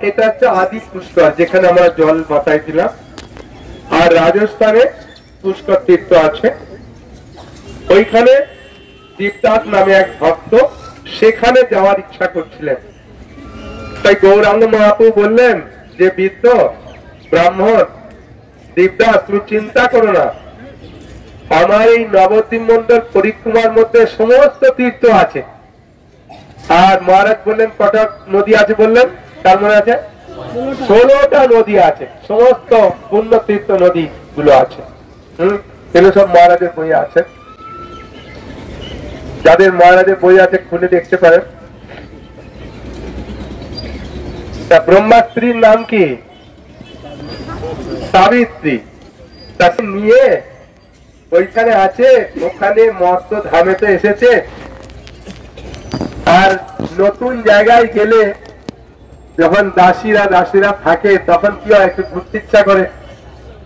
এটা হচ্ছে আদি পুষ্কর, যেখানে আমরা জল বাতাইছিলাম। আর রাজস্থানে পুষ্কর তীর্থ আছে, ওইখানে দীপদাস নামে এক ভক্ত সেখানে যাওয়ার ইচ্ছা করছিলেন। তাই গৌরাঙ্গ মহাপ্রভু বললেন যে বৃদ্ধ ব্রাহ্মণ দীপদাস, তুমি চিন্তা করো না, আমার এই নবদ্বীপ মন্ডল পরিক্রমার মধ্যে সমস্ত তীর্থ আছে। আর মহারাজ বললেন কটা নদী আছে বললেন, তার মনে আছে 16টা নদী আছে, সমস্ত পূর্ণ তীর্থ নদী গুলো আছে। এগুলো সব মহারাজের বই আছে, যাদের মহারাজের বই আছে খুলে দেখতে পারেন। তা ব্রহ্মাস্ত্রীর নাম কি? সাবিত্রী। তাকে নিয়ে ওইখানে আছে, ওখানে মর্ত ধামেতে এসেছে। আর নতুন জায়গায় গেলে যখন দাসীরা থাকে তখন কি হয়, একটু ঘুরতে ইচ্ছা করে।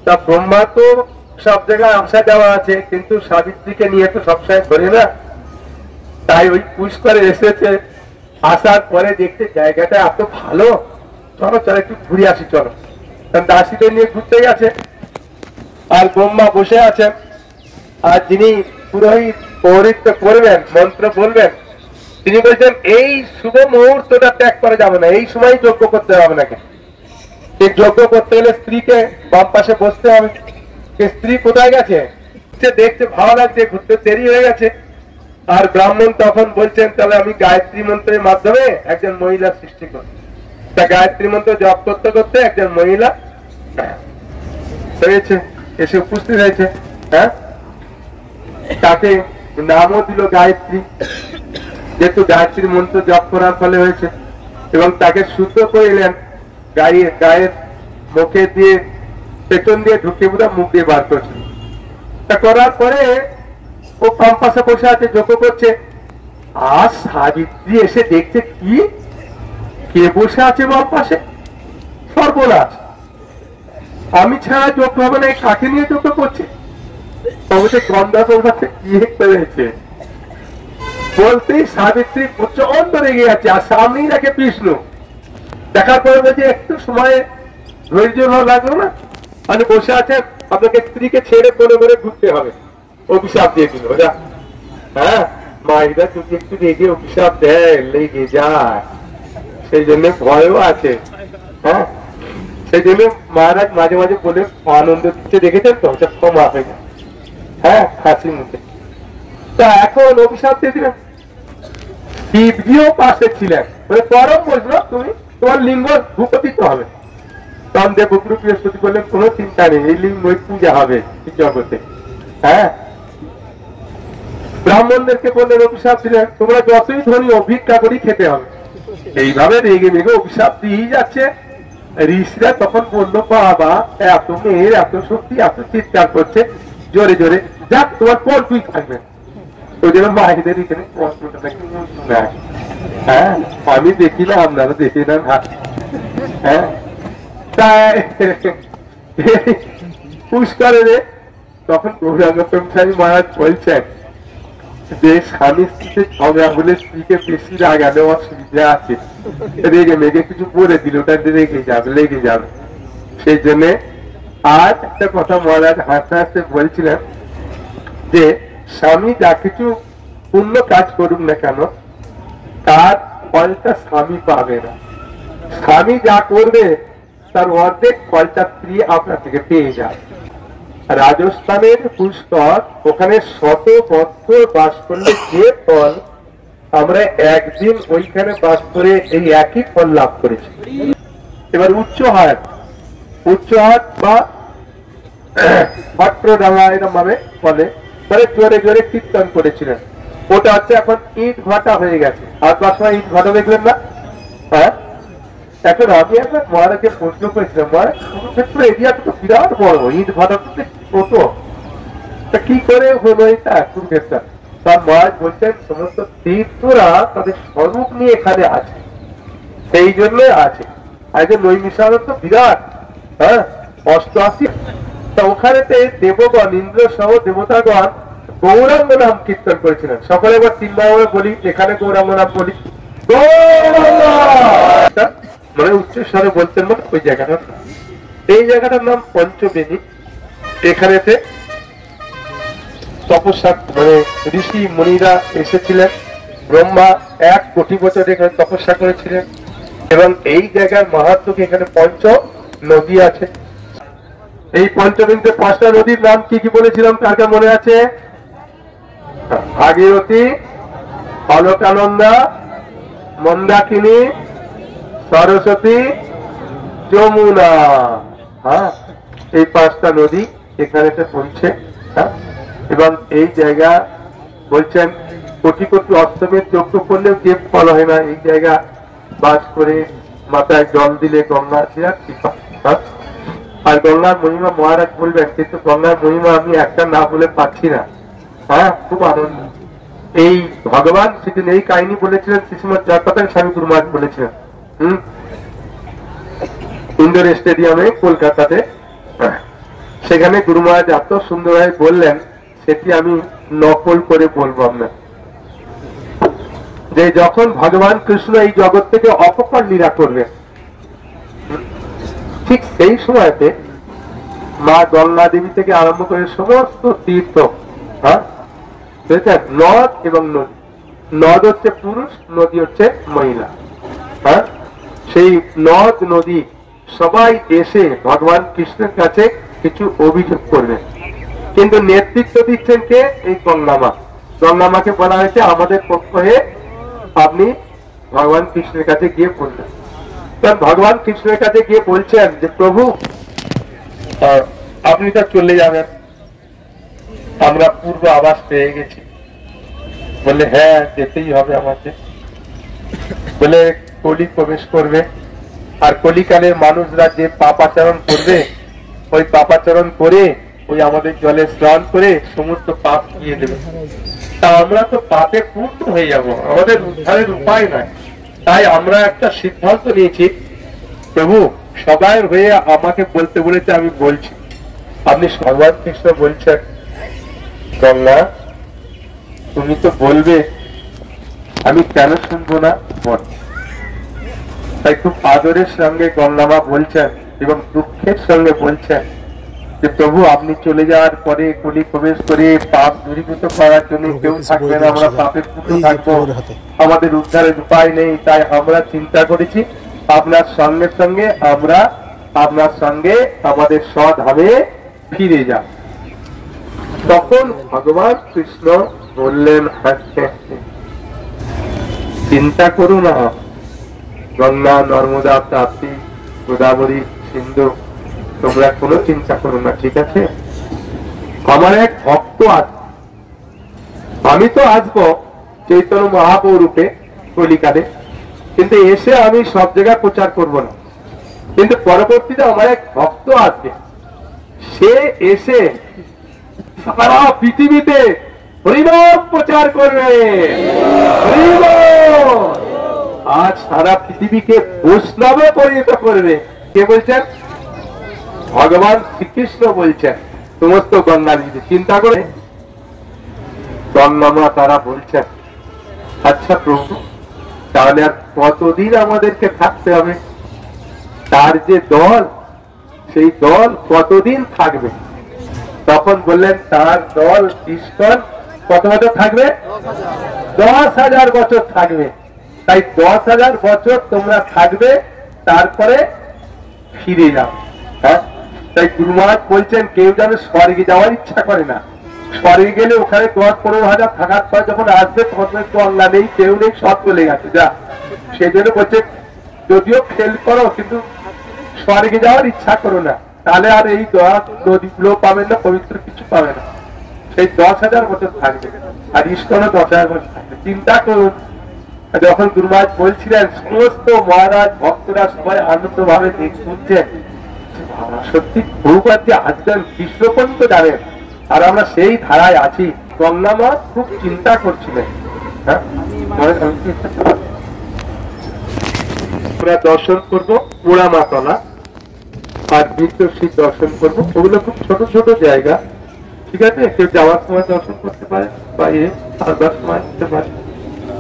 তা ব্রহ্মা তো সব জায়গায় আসা যাওয়া আছে, কিন্তু সাবিত্রীকে নিয়ে তো সবসময় ঘোরে না। তাই ওই পুষ্করে এসেছে, আসার পরে দেখতে জায়গাটা এত ভালো, চলো চলো একটু ঘুরে আসি চলো। দাসীদের নিয়ে ঘুরতে গেছে, আর ব্রহ্মা বসে আছেন। আর যিনি পুরোহিত পৌরোহিত্য করবেন, মন্ত্র বলবেন, তিনি বলছেন এই শুভ মুহূর্তটা ত্যাগ করা যাবে না, এই সময় যজ্ঞ করতে হবে নাকি। যজ্ঞ করতে গেলে স্ত্রীকে বাম পাশে বসতে হবে। স্ত্রী কোথায় গেছে, দেখতে ভালো লাগছে, ঘুরতে দেরি হয়ে গেছে। আর ব্রাহ্মণ তখন বলছেন তাহলে আমি গায়ত্রী মন্ত্রের মাধ্যমে একজন মহিলা সৃষ্টি করি। তা গায়ত্রী মন্ত্র জপ করতে করতে একজন মহিলা হয়েছে, এসে উপস্থিত হয়েছে। হ্যাঁ, তাকে নামও দিল গায়ত্রী, যেহেতু গায়ত্রী মন্ত্র জপ করার ফলে হয়েছে। এবং তাকে শুদ্ধ করে এলেন, গায়ের মুখে দিয়ে পেছন দিয়ে ঢুকে বোধ মুখ দিয়ে বার করছে। তা করার পরে ও বাম পাশে বসে আছে, যজ্ঞ করছে। আর সাবিত্রী এসে দেখছে কি, কে বসে আছে বাম পাশে, সর্বনাশ, আমি ছাড়া যজ্ঞ হবে না, কাকে নিয়ে যজ্ঞ করছে। তবে গন্ধাসের কাছে কি হয়েছে বলতেই সাবিত্রী প্রচন্ড রেগে যাচ্ছে। আর সামনেই রাখে বিষ্ণু। দেখার পরে বলছে একটু সময় ধৈর্য লাগলো না, মানে বসে আছে, আপনাকে স্ত্রীকে ছেড়ে কোলে করে ঘুরতে হবে। অভিশাপ দিয়ে দিল। হ্যাঁ, মায়েরা যদি একটু রেগে অভিশাপ দেয় লেগে যায়, সেই জন্য ভয়ও আছে। হ্যাঁ, সেই জন্য মহারাজ মাঝে মাঝে বলে আনন্দ দিতে দেখেছেন তো, ক্ষমা হয়ে যায়। হ্যাঁ, হাসি মুখে। তা এখন অভিশাপ দিয়ে দিলেন। শিবজিও পাশে ছিলেন, পরম বলছিল তুমি তোমার লিঙ্গ ভূপতিত হবে। তখন দেবগুরু বৃহস্পতি বললেন কোনো চিন্তা নেই, এই লিঙ্গ পূজা হবে জগতে। হ্যাঁ, ব্রাহ্মণদেরকে বললেন, অভিশাপ দিলেন তোমরা যতই ধনী অভিজ্ঞা করি খেতে হবে। এইভাবে রেগে মেগে অভিশাপ দিয়েই যাচ্ছে। ঋষিরা তখন বললো বাবা এত মেয়ের এত শক্তি, এত চিৎকার করছে জোরে জোরে, যাক তোমার পর তুই থাকবে। ওই জন্য মায়েদের এখানে কষ্টটা নাকি। হ্যাঁ, আমি দেখি না, আপনারা দেখি না। হ্যাঁ, তাই পুষ্করে তখন গৌরাঙ্গতম স্বামী মহারাজ বলছেন যে স্বামী স্ত্রীতে ঝগড়া হলে স্ত্রীকে বেশি রাগালে অসুবিধা আছে, রেগে মেগে কিছু বলে দিল, ওটা রেগে যাবে, লেগে যাবে। সেই জন্য আর একটা কথা মহারাজ হাসতে হাসতে বলছিলেন যে স্বামী যা কিছু পূর্ণ কাজ করুক না কেন, তার ফলটা স্বামী পাবে না। স্বামী যা করবে তার অর্ধেক ফলটা স্ত্রী আপনার থেকে পেয়ে যাবে। রাজস্থানের পুষ্কর, ওখানে 100 বছর বাস করলে যে ফল, আমরা একদিন ওইখানে বাস করে এই একই ফল লাভ করেছি। এবার উচ্চহাট বা ভট্টডাঙ্গা এরকম ভাবে বলে, পরে জোরে জোরে কীর্তন করেছিলেন। ওটা হচ্ছে এখন ইট ভাটা হয়ে গেছে। আর 10 সময় ইট ভাটা দেখলেন না? হ্যাঁ, এখন আমি একবার মহারাজকে প্রশ্ন করেছিলাম, মহারাজ কুরুক্ষেত্র এরিয়াটা তো বিরাট বড়, ইট ভাটা ছোট, তা কি করে হলো এটা কুরুক্ষেত্র? তার মহারাজ বলছেন সমস্ত তীর্থরা তাদের স্বরূপ নিয়ে এখানে আছে, সেই জন্য আছে। আর যে নৈমিষারণ্য তো বিরাট, হ্যাঁ, 88। তা ওখানেতে দেবগণ, ইন্দ্র সহ দেবতাগণ গৌরাঙ্গ নাম কীর্তন করেছিলেন। সকলে একবার 3 বার বলি, এখানে গৌরাঙ্গ নাম বলি। মানে উচ্চস্বরে বলতেন মানে ওই জায়গাটার নাম। এই জায়গাটার নাম পঞ্চবেদী। এখানেতে তপস্যা মানে ঋষি মুনিরা এসেছিলেন। ব্রহ্মা 1 কোটি বছর এখানে তপস্যা করেছিলেন এবং এই জায়গার মাহাত্ম্য এখানে পঞ্চ নদী আছে। এই পঞ্চবিন্দু 5টা নদীর নাম কি কি বলেছিলাম কার কার মনে আছে? ভাগীরথী, অলকানন্দা, মন্দাকিনী, সরস্বতী, যমুনা। হ্যাঁ, এই 5টা নদী এখানেতে পড়ছে। হ্যাঁ, এবং এই জায়গা বলছেন কোটি কোটি অষ্টমের যজ্ঞ করলেও যে ফল হয় না। এই জায়গা বাস করে মাথায় জল দিলে গঙ্গা বিরাট কৃপা। আর গঙ্গার মহিমা মহারাজ বলবেন, কিন্তু গঙ্গার মহিমা আমি একটা না বলে পাচ্ছি না। হ্যাঁ, খুব আনন্দ। এই ভগবান সেদিন এই কাহিনী বলেছিলেন, শ্রীশ্রীমদ জগন্নাথ স্বামী গুরু মহারাজ বলেছিলেন ইন্ডোর স্টেডিয়ামে কলকাতাতে। সেখানে গুরু মহারাজ এত সুন্দরভাবে বললেন, সেটি আমি নকল করে বলবো আপনার, যে যখন ভগবান কৃষ্ণ এই জগৎ থেকে অপকর লীলা করবেন, ঠিক সেই সময়তে মা গঙ্গা দেবী থেকে আরম্ভ করে সমস্ত তীর্থ, হ্যাঁ নদ এবং নদী, নদ হচ্ছে পুরুষ, নদী হচ্ছে মহিলা। হ্যাঁ, সেই নদ নদী সবাই এসে ভগবান কৃষ্ণের কাছে কিছু অভিযোগ করবেন, কিন্তু নেতৃত্ব দিচ্ছেন কে? এই গঙ্গামা। গঙ্গামাকে বলা হয়েছে আমাদের পক্ষ হয়ে আপনি ভগবান কৃষ্ণের কাছে গিয়ে বললেন। তখন ভগবান কৃষ্ণের কাছে গিয়ে বলছেন যে প্রভু আপনি তো চলে যাবেন, আমরা পূর্ব আবাস পেয়ে গেছি। বলে হ্যাঁ, যেতেই হবে আমাকে। বলে কলি প্রবেশ করবে, আর কলিকালের মানুষরা যে পাপাচরণ করবে, ওই পাপাচরণ করে ওই আমাদের জলে স্নান করে সমস্ত পাপ দিয়ে দেবে। তা আমরা তো পাপে পূর্ণ হয়ে যাব, আমাদের উদ্ধারের উপায় নাই। তাই আমরা একটা সিদ্ধান্ত নিয়েছি, প্রভু সবাই হয়ে আমাকে বলতে বলেছে, আমি বলছি। আপনি ভগবান কৃষ্ণ বলছেন, গঙ্গা তুমি তো বলবে, আমি কেন শুনবো না? বল। তাই খুব আদরের সঙ্গে গঙ্গামা বলছেন এবং দুঃখের সঙ্গে বলছেন যে প্রভু আপনি চলে যাওয়ার পরে কলি প্রবেশ করে পাপ দূরীভূত করার জন্য কেউ থাকবে না, আমরা পাপে পূর্ণ থাকবো, আমাদের উদ্ধারের উপায় নেই। তাই আমরা চিন্তা করেছি আপনার সঙ্গে সঙ্গে আমরা আপনার সঙ্গে আমাদের স্বধামে ফিরে যাব। তখন ভগবান কৃষ্ণ বললেন, চিন্তা করো না, গঙ্গা, নর্মদা, তাপ্তি, গোদাবরী, সিন্ধু, তোমরা কোনো চিন্তা করো না, ঠিক আছে? আমার এক ভক্ত আছে, আমি তো আসবো চৈতন্য মহাপ্রভু রূপে কলিকালে, কিন্তু এসে আমি সব জায়গায় প্রচার করব না। কিন্তু পরবর্তীতে আমার এক ভক্ত আসবে, সে এসে সারা পৃথিবীতে হরিনাম প্রচার করবে। আজ সারা পৃথিবীকে বৈষ্ণবে পরিণত করবে। কে বলছেন? ভগবান শ্রীকৃষ্ণ বলছেন সমস্ত গঙ্গা নদী। চিন্তা করে গঙ্গামা তারা বলছেন, আচ্ছা প্রভু তাহলে আর কতদিন আমাদেরকে থাকতে হবে? তার যে দল, সেই দল কতদিন থাকবে? তখন বললেন তার দল ইস্কন কত বছর থাকবে? 10,000 বছর থাকবে। তাই 10,000 বছর তোমরা থাকবে, তারপরে ফিরে যাও। হ্যাঁ, তাই গুরু মহারাজ বলছেন কেউ যেন স্বর্গে যাওয়ার ইচ্ছা করে না। স্বর্গে গেলে ওখানে 10-15,000 থাকার পর যখন আসবে তখন গঙ্গা নেই, কেউ নেই, সব চলে গেছে যা। সেই জন্য বলছে যদিও ফেল করো কিন্তু স্বর্গে যাওয়ার ইচ্ছা করো না, তাহলে আর এই নদীগুলো পাবে না, পবিত্র কিছু পাবে না। সেই 10,000 বছর থাকবে, আর ইস্কনও 10,000 বছর থাকবে। চিন্তা করুন, যখন গুরু মহারাজ বলছিলেন সমস্ত মহারাজ ভক্তরা সবাই আনন্দ ভাবে শুনছেন, সত্যি প্রভুপাদ যে আসবেন কৃষ্ণ পর্যন্ত যাবেন, আর আমরা সেই ধারায় আছি। গঙ্গামা খুব চিন্তা করছিলেন। হ্যাঁ, আমরা দর্শন করবো পোড়ামাতলা আর বিদ্যুৎ দর্শন করবো। ওগুলো খুব ছোট ছোট জায়গা, ঠিক আছে? কেউ যাওয়ার সময় দর্শন করতে পারে বা আসবার সময় করতে পারে।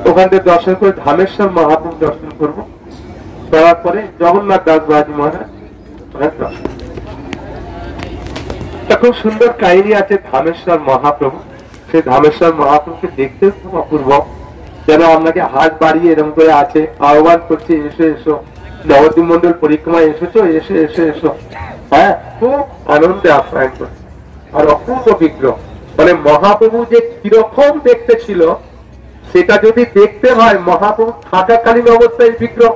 ওখান থেকে দর্শন করে ধামেশ্বর মহাপ্রভু দর্শন করবো। করার পরে জগন্নাথ দাস বাবাজি মহারাজ খুব সুন্দর কাহিনী আছে ধামেশ্বর মহাপ্রভু। সেই ধামেশ্বর মহাপ্রভুকে দেখতে খুব অপূর্ব, যেন আপনাকে হাত বাড়িয়ে এরকম করে আছে, আহ্বান করছে, এসো এসো, নবদ্বীপ মন্ডল পরিক্রমায় এসেছো, এসো এসো এসো। হ্যাঁ, খুব আনন্দে আপ্যায়ন করছে। আর অপূর্ব বিগ্রহ, মানে মহাপ্রভু যে কিরকম দেখতে ছিল সেটা যদি দেখতে হয় মহাপ্রভু থাকাকালীন অবস্থায় বিগ্রহ,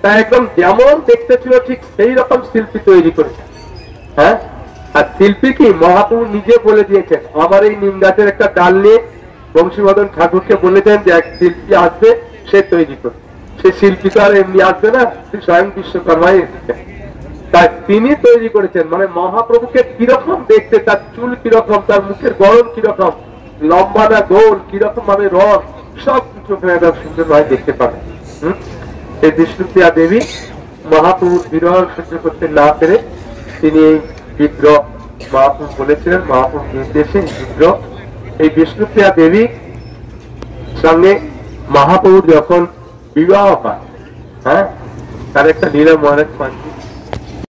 তা একদম যেমন দেখতে ছিল ঠিক সেই রকম শিল্পী তৈরি করেছে। হ্যাঁ, আর শিল্পী কি মহাপ্রভু নিজে বলে দিয়েছেন, আমার এই নিম গাছের একটা ডাল নিয়ে বংশীবদন ঠাকুরকে বলেছেন যে এক শিল্পী আসবে, সে তৈরি করবে। সে শিল্পী তো আর এমনি আসবে না, স্বয়ং বিশ্বকর্মাই এসেছেন, তাই তিনি তৈরি করেছেন। মানে মহাপ্রভুকে কিরকম দেখতে, তার চুল কিরকম, তার মুখের গড়ন কিরকম, লম্বা না গোল, কিরকম ভাবে রং, সব কিছু সুন্দর ভাবে দেখতে পাবে। এই বিষ্ণুপ্রিয়া দেবী মহাপ্রভুর বিরহ সহ্য করতে না পেরে তিনি এই বিগ্রহ, মহাপ্রভু বলেছিলেন মহাপ্রভু নির্দেশে বিগ্রহ, এই বিষ্ণুপ্রিয়া দেবী সঙ্গে মহাপ্রভু যখন বিবাহ হয়, হ্যাঁ, তার একটা লীলা মহারাজ